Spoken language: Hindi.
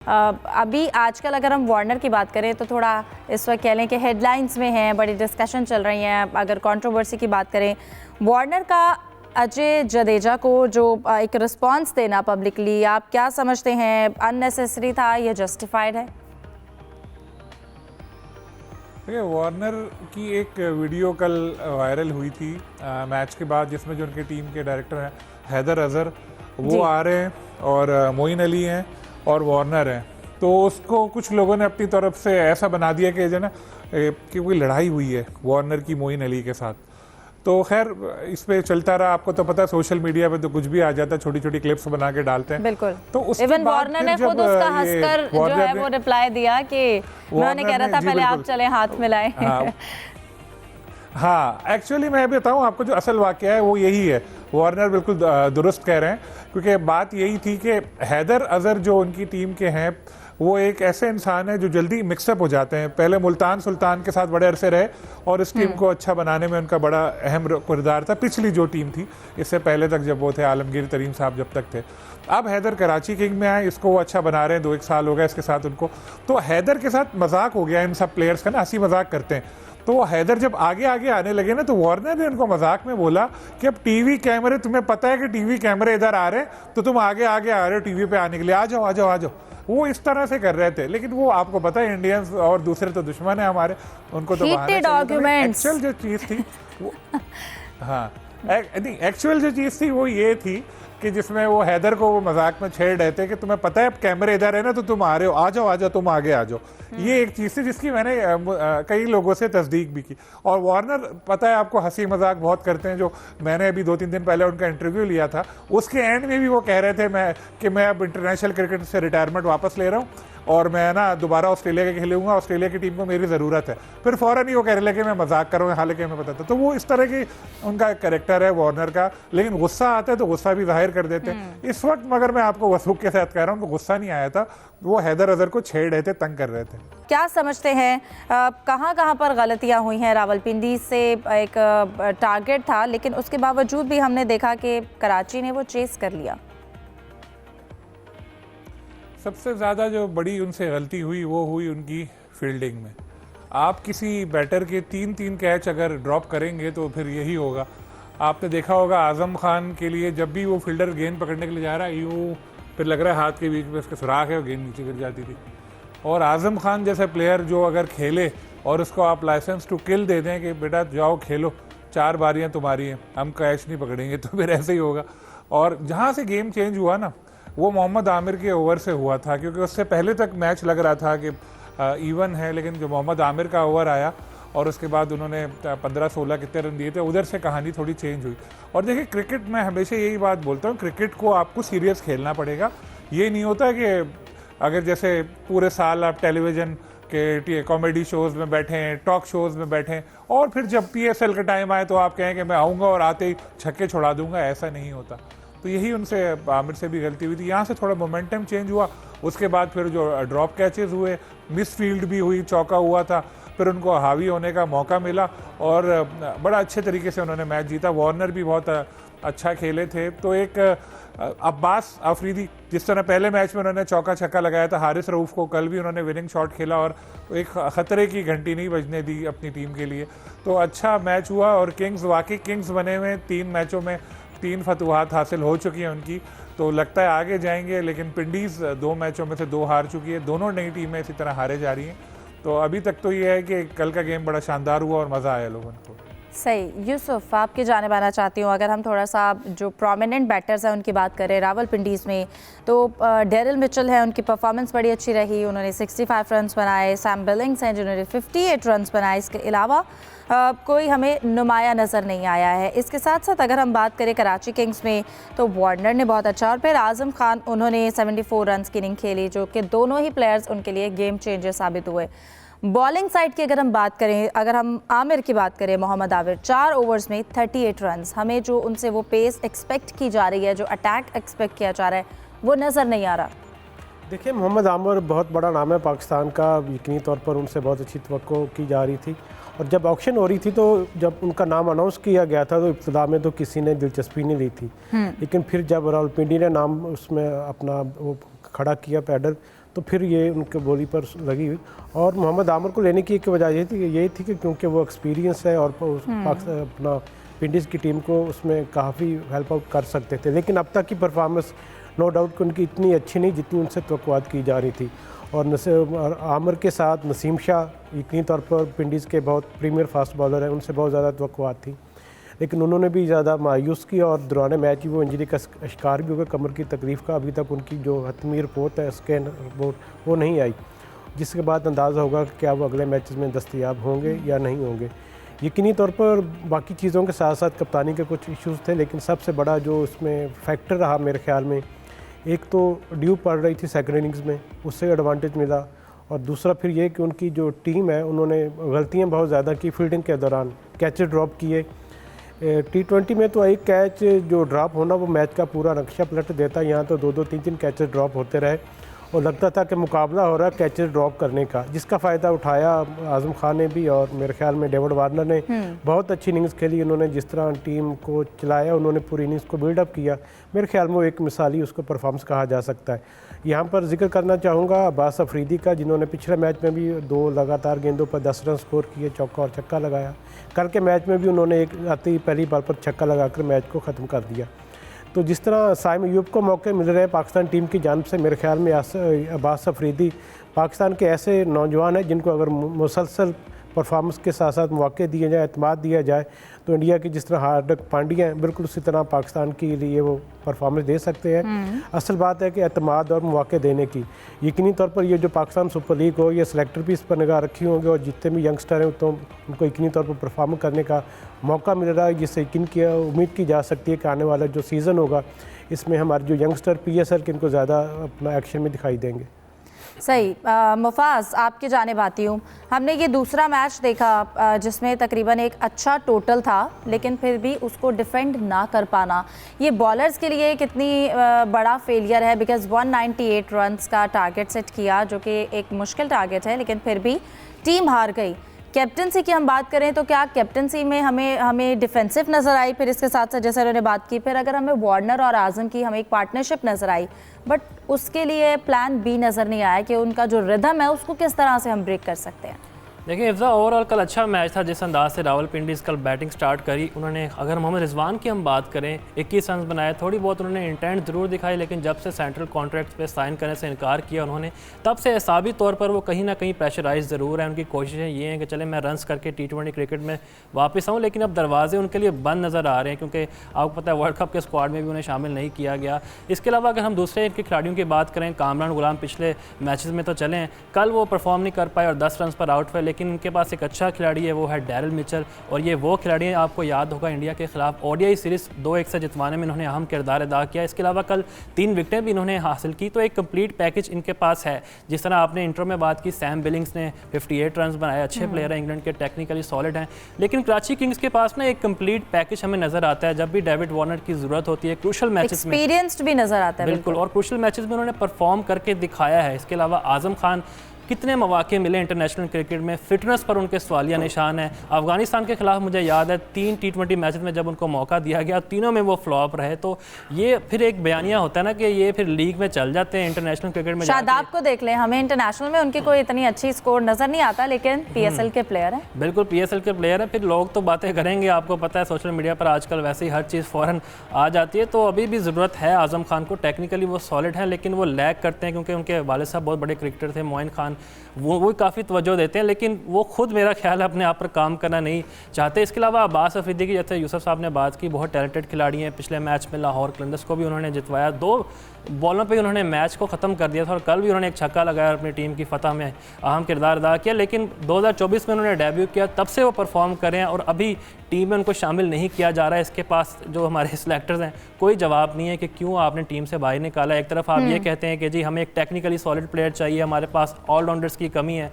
अभी आजकल अगर हम वार्नर की बात करें तो थोड़ा इस वक्त कह लें कि हेडलाइंस में हैं, बड़ी डिस्कशन चल रही हैं। अगर कंट्रोवर्सी की बात करें, वार्नर का अजय जडेजा को जो एक रिस्पांस देना पब्लिकली, आप क्या समझते हैं, अननेसेसरी था या जस्टिफाइड है? देखिए, वार्नर की एक वीडियो कल वायरल हुई थी मैच के बाद, जिसमें जो उनके टीम के डायरेक्टर हैं हैदर अजहर, वो आ रहे हैं और मोइन अली हैं और वार्नर हैं। तो उसको कुछ लोगों ने अपनी तरफ से ऐसा बना दिया कि जो ना कि कोई लड़ाई हुई है वार्नर की मोइन अली के साथ। तो खैर इस पे चलता रहा। आपको तो पता है सोशल मीडिया पे तो कुछ भी आ जाता है, छोटी छोटी क्लिप्स बना के डालते हैं। बिल्कुल। तो इवन वार्नर ने खुद उसका हंसकर जो है वो रिप्लाई दिया कि मैंने कह रहा था पहले आप चले हाथ मिलाएं। हाँ, एक्चुअली मैं बताऊं आपको, जो असल वाकया है वो यही है। वार्नर बिल्कुल दुरुस्त कह रहे हैं, क्योंकि बात यही थी कि हैदर अजहर जो उनकी टीम के हैं, वो एक ऐसे इंसान है जो जल्दी मिक्सअप हो जाते हैं। पहले मुल्तान सुल्तान के साथ बड़े अरसे रहे और इस टीम को अच्छा बनाने में उनका बड़ा अहम किरदार था, पिछली जो टीम थी इससे पहले तक, जब वो थे आलमगीर तरीन साहब जब तक थे। अब हैदर कराची किंग में आए, इसको वो अच्छा बना रहे हैं, 2-1 साल हो गया इसके साथ उनको। तो हैदर के साथ मजाक हो गया इन सब प्लेयर्स का ना, हंसी मजाक करते हैं। तो हैदर जब आगे आगे आने लगे ना, तो वार्नर ने उनको मजाक में बोला कि अब टीवी कैमरे, तुम्हें पता है कि टीवी कैमरे इधर आ रहे हैं, तो तुम आगे आगे आ रहे हो टीवी पे आने के लिए, आ जाओ आ जाओ आ जाओ। वो इस तरह से कर रहे थे, लेकिन वो आपको पता है इंडियंस और दूसरे तो दुश्मन है हमारे, उनको तो एक्चुअल जो चीज थी वो हाँ, एक्चुअल जो चीज थी वो ये थी कि जिसमें वो हैदर को वो मजाक में छेड़ रहे थे कि तुम्हें पता है अब कैमरे इधर है ना, तो तुम आ रहे हो, आ जाओ आ जाओ, तुम आगे आ जाओ। ये एक चीज थी जिसकी मैंने कई लोगों से तस्दीक भी की। और वार्नर, पता है आपको, हंसी मजाक बहुत करते हैं। जो मैंने अभी 2-3 दिन पहले उनका इंटरव्यू लिया था, उसके एंड में भी वो कह रहे थे मैं अब इंटरनेशनल क्रिकेट से रिटायरमेंट वापस ले रहा हूँ और मैं ना दोबारा ऑस्ट्रेलिया के खेलूंगा, ऑस्ट्रेलिया की टीम को मेरी ज़रूरत है। फिर फ़ौरन ही वो कह रहे कि मैं मजाक कर रहा हूँ, हालांकि हमें पता था। तो वो इस तरह की उनका कैरेक्टर है वार्नर का। लेकिन गुस्सा आता है तो गुस्सा भी जाहिर कर देते हैं। इस वक्त मगर मैं आपको वसूख के साथ कह रहा हूँ, गुस्सा नहीं आया था, वो हैदर अजहर को छेड़ रहे थे, तंग कर रहे थे। क्या समझते हैं कहाँ पर गलतियाँ हुई हैं? रावलपिंडी से एक टारगेट था, लेकिन उसके बावजूद भी हमने देखा कि कराची ने वो चेस कर लिया। सबसे ज़्यादा जो बड़ी उनसे गलती हुई वो हुई उनकी फील्डिंग में। आप किसी बैटर के 3-3 कैच अगर ड्रॉप करेंगे तो फिर यही होगा। आपने देखा होगा आज़म खान के लिए, जब भी वो फील्डर गेंद पकड़ने के लिए जा रहा है, यूँ फिर लग रहा है हाथ के बीच में उसके सुराख है और गेंद नीचे गिर जाती थी। और आज़म खान जैसे प्लेयर जो अगर खेले और उसको आप लाइसेंस टू किल दे दें कि बेटा जाओ खेलो, 4 बारियाँ तुम्हारी हैं, हम कैच नहीं पकड़ेंगे, तो फिर ऐसे ही होगा। और जहाँ से गेम चेंज हुआ ना, वो मोहम्मद आमिर के ओवर से हुआ था, क्योंकि उससे पहले तक मैच लग रहा था कि इवन है, लेकिन जो मोहम्मद आमिर का ओवर आया और उसके बाद उन्होंने 15-16 कितने रन दिए थे, उधर से कहानी थोड़ी चेंज हुई। और देखिए, क्रिकेट में हमेशा यही बात बोलता हूँ, क्रिकेट को आपको सीरियस खेलना पड़ेगा। ये नहीं होता कि अगर जैसे पूरे साल आप टेलीविज़न के कॉमेडी शोज़ में बैठें, टॉक शोज़ में बैठें, और फिर जब PSL का टाइम आए तो आप कहें कि मैं आऊँगा और आते ही छक्के छुड़ा दूँगा, ऐसा नहीं होता। तो यही उनसे, आमिर से भी गलती हुई थी। यहाँ से थोड़ा मोमेंटम चेंज हुआ, उसके बाद फिर जो ड्रॉप कैचेस हुए, मिस फील्ड भी हुई, चौका हुआ था, फिर उनको हावी होने का मौका मिला और बड़ा अच्छे तरीके से उन्होंने मैच जीता। वार्नर भी बहुत अच्छा खेले थे। तो एक अब्बास अफरीदी, जिस तरह पहले मैच में उन्होंने चौका छक्का लगाया था हारिस रऊफ को, कल भी उन्होंने विनिंग शॉट खेला और एक ख़तरे की घंटी नहीं बजने दी अपनी टीम के लिए। तो अच्छा मैच हुआ और किंग्स वाकई किंग्स बने हुए, 3 मैचों में 3 फतवाहत हासिल हो चुकी हैं उनकी। तो लगता है आगे जाएंगे, लेकिन पिंडीज़ 2 मैचों में से 2 हार चुकी है। दोनों नई टीमें इसी तरह हारे जा रही हैं। तो अभी तक तो ये है कि कल का गेम बड़ा शानदार हुआ और मज़ा आया लोगों को। सही। यूसुफ, आपकी जानिब आना चाहती हूँ। अगर हम थोड़ा सा जो प्रोमिनेंट बैटर्स हैं उनकी बात करें रावलपिंडीज़ में, तो डेरिल मिचेल है, उनकी परफॉर्मेंस बड़ी अच्छी रही, उन्होंने 65 रन्स बनाए। सैम बिलिंग्स हैं जिन्होंने 58 रन्स बनाए। इसके अलावा कोई हमें नुमाया नज़र नहीं आया है। इसके साथ साथ अगर हम बात करें कराची किंग्स में, तो वार्नर ने बहुत अच्छा, और फिर आज़म खान, उन्होंने 74 रन्स की इनिंग खेली, जो कि दोनों ही प्लेयर्स उनके लिए गेम चेंजर साबित हुए। बॉलिंग साइड की अगर हम बात करें, अगर हम आमिर की बात करें, मोहम्मद आमिर 4 ओवर्स में 38 रन्स, हमें जो उनसे वो पेस एक्सपेक्ट की जा रही है, जो अटैक एक्सपेक्ट किया जा रहा है, वो नज़र नहीं आ रहा। देखिए, मोहम्मद आमिर बहुत बड़ा नाम है पाकिस्तान का, यकीनी तौर पर उनसे बहुत अच्छी तवक्को की जा रही थी। और जब ऑक्शन हो रही थी, तो जब उनका नाम अनाउंस किया गया था, तो इब्तिदा में तो किसी ने दिलचस्पी नहीं ली थी, लेकिन फिर जब रावलपिंडी ने नाम उसमें अपना वो खड़ा किया पैडल, तो फिर ये उनके बोली पर लगी हुई। और मोहम्मद आमिर को लेने की एक वजह यही थी कि क्योंकि वो एक्सपीरियंस है और अपना विंडीज़ की टीम को उसमें काफ़ी हेल्प आउट कर सकते थे। लेकिन अब तक की परफॉर्मेंस नो डाउट कि उनकी इतनी अच्छी नहीं जितनी उनसे तवक्कुआत की जा रही थी। और आमिर के साथ नसीम शाह यकीनी तौर पर विंडीज़ के बहुत प्रीमियर फास्ट बॉलर हैं, उनसे बहुत ज़्यादा तवक्कुआत थी, लेकिन उन्होंने भी ज़्यादा मायूस किया और दौरान मैच ही वो इंजरी का शिकार भी हो गए। कमर की तकलीफ़ का अभी तक उनकी जो हतमी रिपोर्ट है, स्कैन रिपोर्ट, वो नहीं आई, जिसके बाद अंदाज़ा होगा कि क्या वो अगले मैचेस में दस्तयाब होंगे या नहीं होंगे। यकीनी तौर पर बाकी चीज़ों के साथ साथ कप्तानी के कुछ इश्यूज़ थे, लेकिन सबसे बड़ा जो इसमें फैक्टर रहा मेरे ख्याल में, एक तो ड्यू पड़ रही थी सेकंड इनिंग्स में, उससे एडवांटेज मिला, और दूसरा फिर ये कि उनकी जो टीम है उन्होंने गलतियाँ बहुत ज़्यादा की फील्डिंग के दौरान, कैचेस ड्रॉप किए। T20 में तो एक कैच जो ड्रॉप होना वो मैच का पूरा नक्शा पलट देता है, यहाँ तो 2-2 3-3 कैचेस ड्रॉप होते रहे और लगता था कि मुकाबला हो रहा है कैचेस ड्रॉप करने का, जिसका फ़ायदा उठाया आज़म खान ने भी और मेरे ख्याल में डेविड वार्नर ने बहुत अच्छी इनिंग्स खेली। उन्होंने जिस तरह टीम को चलाया, उन्होंने पूरी इनिंग्स को बिल्डअप किया, मेरे ख्याल में वो एक मिसाली उसको परफॉर्मेंस कहा जा सकता है। यहाँ पर जिक्र करना चाहूँगा अब्बास अफरीदी का, जिन्होंने पिछले मैच में भी 2 लगातार गेंदों पर 10 रन स्कोर किए, चौका और छक्का लगाया। कल के मैच में भी उन्होंने एक आती पहली बॉल पर छक्का लगाकर मैच को ख़त्म कर दिया। तो जिस तरह साइम अयूब को मौके मिल रहे हैं पाकिस्तान टीम की जानिब से, मेरे ख्याल में अब्बास अफरीदी पाकिस्तान के ऐसे नौजवान हैं जिनको अगर मुसलसल परफॉर्मेंस के साथ साथ मौके दिए जाए, एतमाद दिया जाए, तो इंडिया की जिस तरह हार्दिक पांड्या हैं बिल्कुल उसी तरह पाकिस्तान के लिए वो परफॉर्मेंस दे सकते हैं। असल बात है कि एतमाद और मौके देने की, यकीनी तौर पर ये जो पाकिस्तान सुपर लीग हो, ये सेलेक्टर भी इस पर निगाह रखी होंगे और जितने भी यंगस्टर हैं तो उनको यकीनी तौर पर परफॉर्म करने का मौका मिल रहा है, जिससे यकीन किया उम्मीद की जा सकती है कि आने वाला जो सीज़न होगा इसमें हमारे जो यंगस्टर PSL के इनको ज़्यादा अपना एक्शन में दिखाई देंगे। सही। मुफाज, आपकी जानिब आती हूँ। हमने ये दूसरा मैच देखा जिसमें तकरीबन एक अच्छा टोटल था, लेकिन फिर भी उसको डिफेंड ना कर पाना ये बॉलर्स के लिए कितनी बड़ा फेलियर है, बिकॉज 198 रन्स का टारगेट सेट किया जो कि एक मुश्किल टारगेट है, लेकिन फिर भी टीम हार गई। कैप्टनसी की हम बात करें तो क्या कैप्टनसी में हमें डिफेंसिव नज़र आई, फिर इसके साथ साथ जैसे उन्होंने बात की, फिर अगर हमें वार्नर और आज़म की हमें एक पार्टनरशिप नज़र आई, बट उसके लिए प्लान B नज़र नहीं आया कि उनका जो रिदम है उसको किस तरह से हम ब्रेक कर सकते हैं। देखिए इफ्जा, ओवरऑल कल अच्छा मैच था। जिस अंदाज से रावलपिंडीज़ कल बैटिंग स्टार्ट करी उन्होंने, अगर मोहम्मद रिजवान की हम बात करें 21 रन बनाए, थोड़ी बहुत उन्होंने इंटेंट ज़रूर दिखाई, लेकिन जब से सेंट्रल कॉन्ट्रैक्ट पे साइन करने से इनकार किया उन्होंने, तब से हिसाबी तौर पर वो कहीं ना कहीं प्रेशराइज ज़रूर है। उनकी कोशिशें ये हैं कि चले मैं रन्स करके T20 क्रिकेट में वापस आऊँ, लेकिन अब दरवाजे उनके लिए बंद नज़र आ रहे हैं, क्योंकि आपको पता है वर्ल्ड कप के स्क्वाड में भी उन्हें शामिल नहीं किया गया। इसके अलावा अगर हम दूसरे इनके खिलाड़ियों की बात करें, कामरान गुलाम पिछले मैचेस में तो चले, कल वो परफॉर्म नहीं कर पाए और 10 रन पर आउट हुए, लेकिन उनके पास एक अच्छा खिलाड़ी है, वो है डेरिल मिचेल, और ये वो खिलाड़ी है, आपको याद होगा इंडिया के खिलाफ ODI सीरीज़ 2-1 से जितवाने में इन्होंने अहम किरदार अदा किया। इसके अलावा कल 3 विकेटें भी इन्होंने हासिल की, तो एक कंप्लीट पैकेज इनके पास है। जिस तरह आपने इंट्रो में बात की, सैम बिलिंग्स ने 58 रन बनाए, अच्छे प्लेयर हैं, इंग्लैंड के टेक्निकली सॉलिड हैं, लेकिन कराची किंग्स के पास ना एक कंप्लीट पैकेज हमें नजर आता है जब भी डेविड वार्नर की ज़रूरत होती है, क्रूशल मैचेस में एक्सपीरियंस्ड भी नजर आता है बिल्कुल, और क्रूशल मैचेस में उन्होंने परफॉर्म करके दिखाया है। इसके अलावा आज़म खान, कितने मौके मिले इंटरनेशनल क्रिकेट में, फिटनेस पर उनके सवालिया निशान है। अफगानिस्तान के खिलाफ मुझे याद है 3 T20 मैचेस में जब उनको मौका दिया गया, तीनों में वो फ्लॉप रहे, तो ये फिर एक बयानिया होता है ना कि ये फिर लीग में चल जाते हैं, इंटरनेशनल क्रिकेट में शादाब को देख लें, हमें इंटरनेशनल में उनकी कोई इतनी अच्छी स्कोर नज़र नहीं आता, लेकिन PSL के प्लेयर हैं। बिल्कुल PSL के प्लेयर हैं, फिर लोग तो बातें करेंगे, आपको पता है सोशल मीडिया पर आजकल वैसे ही हर चीज़ फ़ौरन आ जाती है। तो अभी भी ज़रूरत है आज़म खान को, टेक्निकली वो सॉलिड है, लेकिन वो लैग करते हैं क्योंकि उनके वालिद साहब बहुत बड़े क्रिकेटर थे, मोइन खान, वो काफ़ी तवज्जो देते हैं, लेकिन वो खुद मेरा ख्याल है अपने आप पर काम करना नहीं चाहते। इसके अलावा अब्बास अफरीदी की, जैसे यूसुफ साहब ने बात की, बहुत टैलेंटेड खिलाड़ी हैं। पिछले मैच में लाहौर कलंदर्स को भी उन्होंने जितवाया, 2 बॉलों पे उन्होंने मैच को ख़त्म कर दिया था, और कल भी उन्होंने एक छक्का लगाया, अपनी टीम की फतह में अहम किरदार अदा किया। लेकिन 2024 में उन्होंने डेब्यू किया, तब से वो परफॉर्म कर रहे हैं और अभी टीम में उनको शामिल नहीं किया जा रहा है। इसके पास जो हमारे सिलेक्टर्स हैं कोई जवाब नहीं है कि क्यों आपने टीम से बाहर निकाला। एक तरफ आप ये कहते हैं कि जी हमें एक टेक्निकली सॉलिड प्लेयर चाहिए, हमारे पास ऑलराउंडर्स की कमी है,